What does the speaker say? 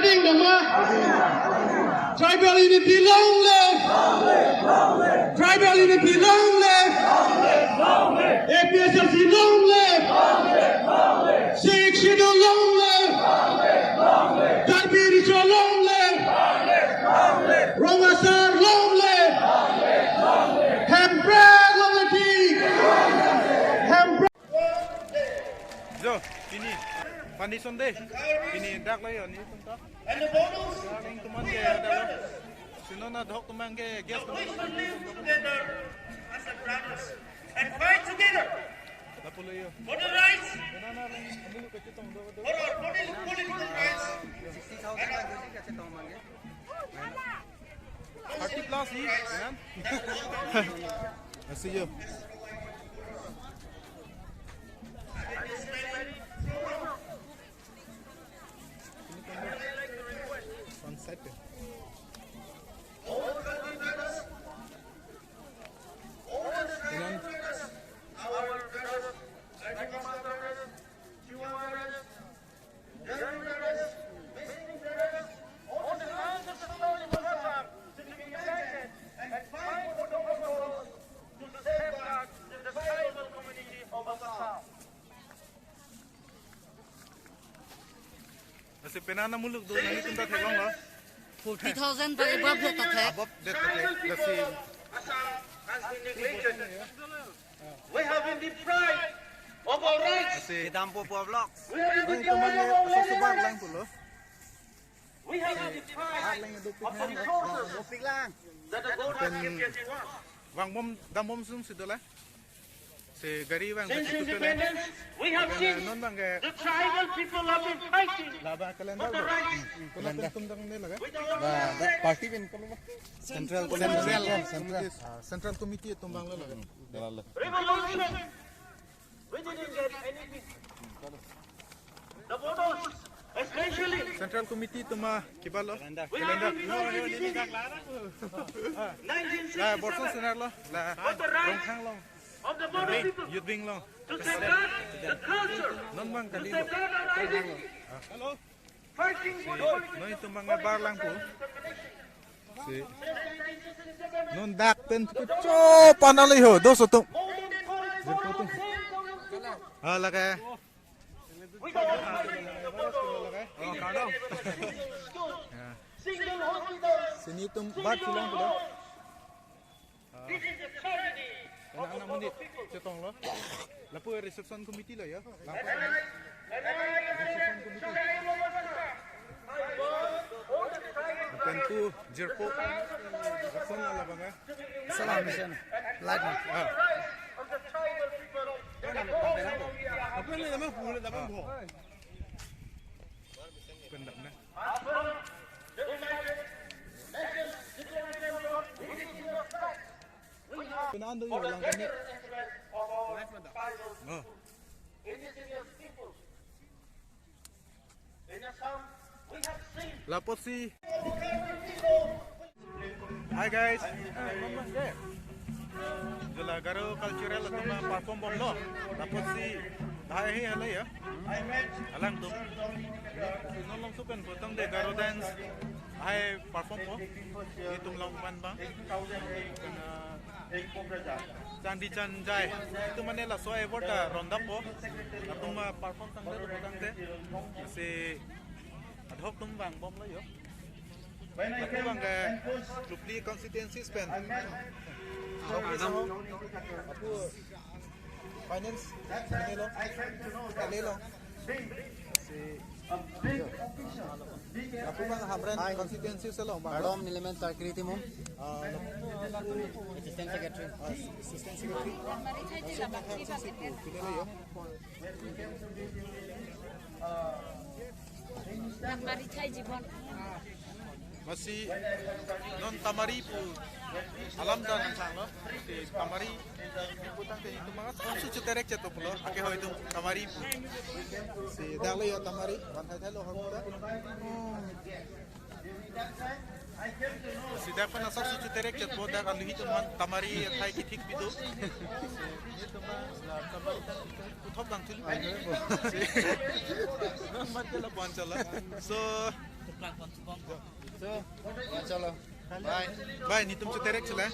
ding dong ma. Tribal unity long live. Tribal unity long live. APSLC long live. Sikh Schedule long live. Karbi ritual long live. Romasar long live. Hambrag long live. Hambrag. Jo, ini Pandi Sonde, ini dak lah ya, ni tuntah. Yang teman ke ada lah. Sino na dok teman ke gas teman. Together as a brothers and fight together Lapu lah ya. for the rights, Mana orang ambil ke cetong do do. for our political rights. 30 plus ni, kan? Masih je. Sunset. Masih penana muluk do nani tunta thelong lo. 40,000 but above that attack. Above that kasi Assam has been neglected. We have been deprived of our rights. kasi Dampo po vlog. We have been teman deprived ke of our subang living. lang pulo. We have been deprived Lang do of the resources that the God has given to us. Wang bom dam bom sum sidola. Si gari wang Since begitu independence, we have seen non bang ke the tribal people have been fighting laba kalian for daw. the rights. Kula pentum dang nila ka. Party pin kalau Central Committee tumbang lo ka. Revolution, we didn't get anything. The voters, especially, Central Committee tuma kibalo. we have been fighting La borso senar lo. La rongkhang lo. of the border people Youth wing lo. to safeguard the culture, Non bang to kali lo. safeguard our identity, fighting for the No itu mga bar lang po. Si non dak pen cho panali ho do so tum. Hala ka. We don't want to fight the border. Oh kado. Single hospitals. Sini tum bat silang po. This is a tragedy. Kana anak mundi cetong lo. Lapu reception committee lo ya. Lapu pentu jerpo. Reception la bang ka. salam mission. Light na. Of the tribal people. Apa ni nama pula nama po. Kendap na. Kenaan do yo lang kani. Oh. Indigenous people. In Assam, we have seen Lapot si. Hi guys. Jala garo cultural atau perform bom lo. Lapot si. Dahai hi halai ya. Alang tu. Nolong sukan potong de garo dance. Hai perform po. Itung long man bang. Candi Canjai itu mana lah soal award ronda po. Atum perform tangde potong de. Si adhok tum bang bom lo yo. Aku bang ke Lupli constituency spend. Aku finance ini lo, kali lo. Si aku bang Hamran constituency selo bang. Madam Nilemen Takriti mo. Assistant Secretary. Assistant secretary. Pilih lo yo. Maritai Jibon. Masih non tamari pu alam dan nansang lo. Si tamari putang ke itu mga sponsor cuterek ceto pulo. Ake ho itu tamari pu. Si dalo yo tamari. Bantai thalo hamuda. Si dapat nasak si cuterek cet po dak alu itu man tamari thai kitik bidu. Ni tuma tamari top dang tul. Si non mat la banchala. So So, चलो bye bye, नी तुमचं direct चला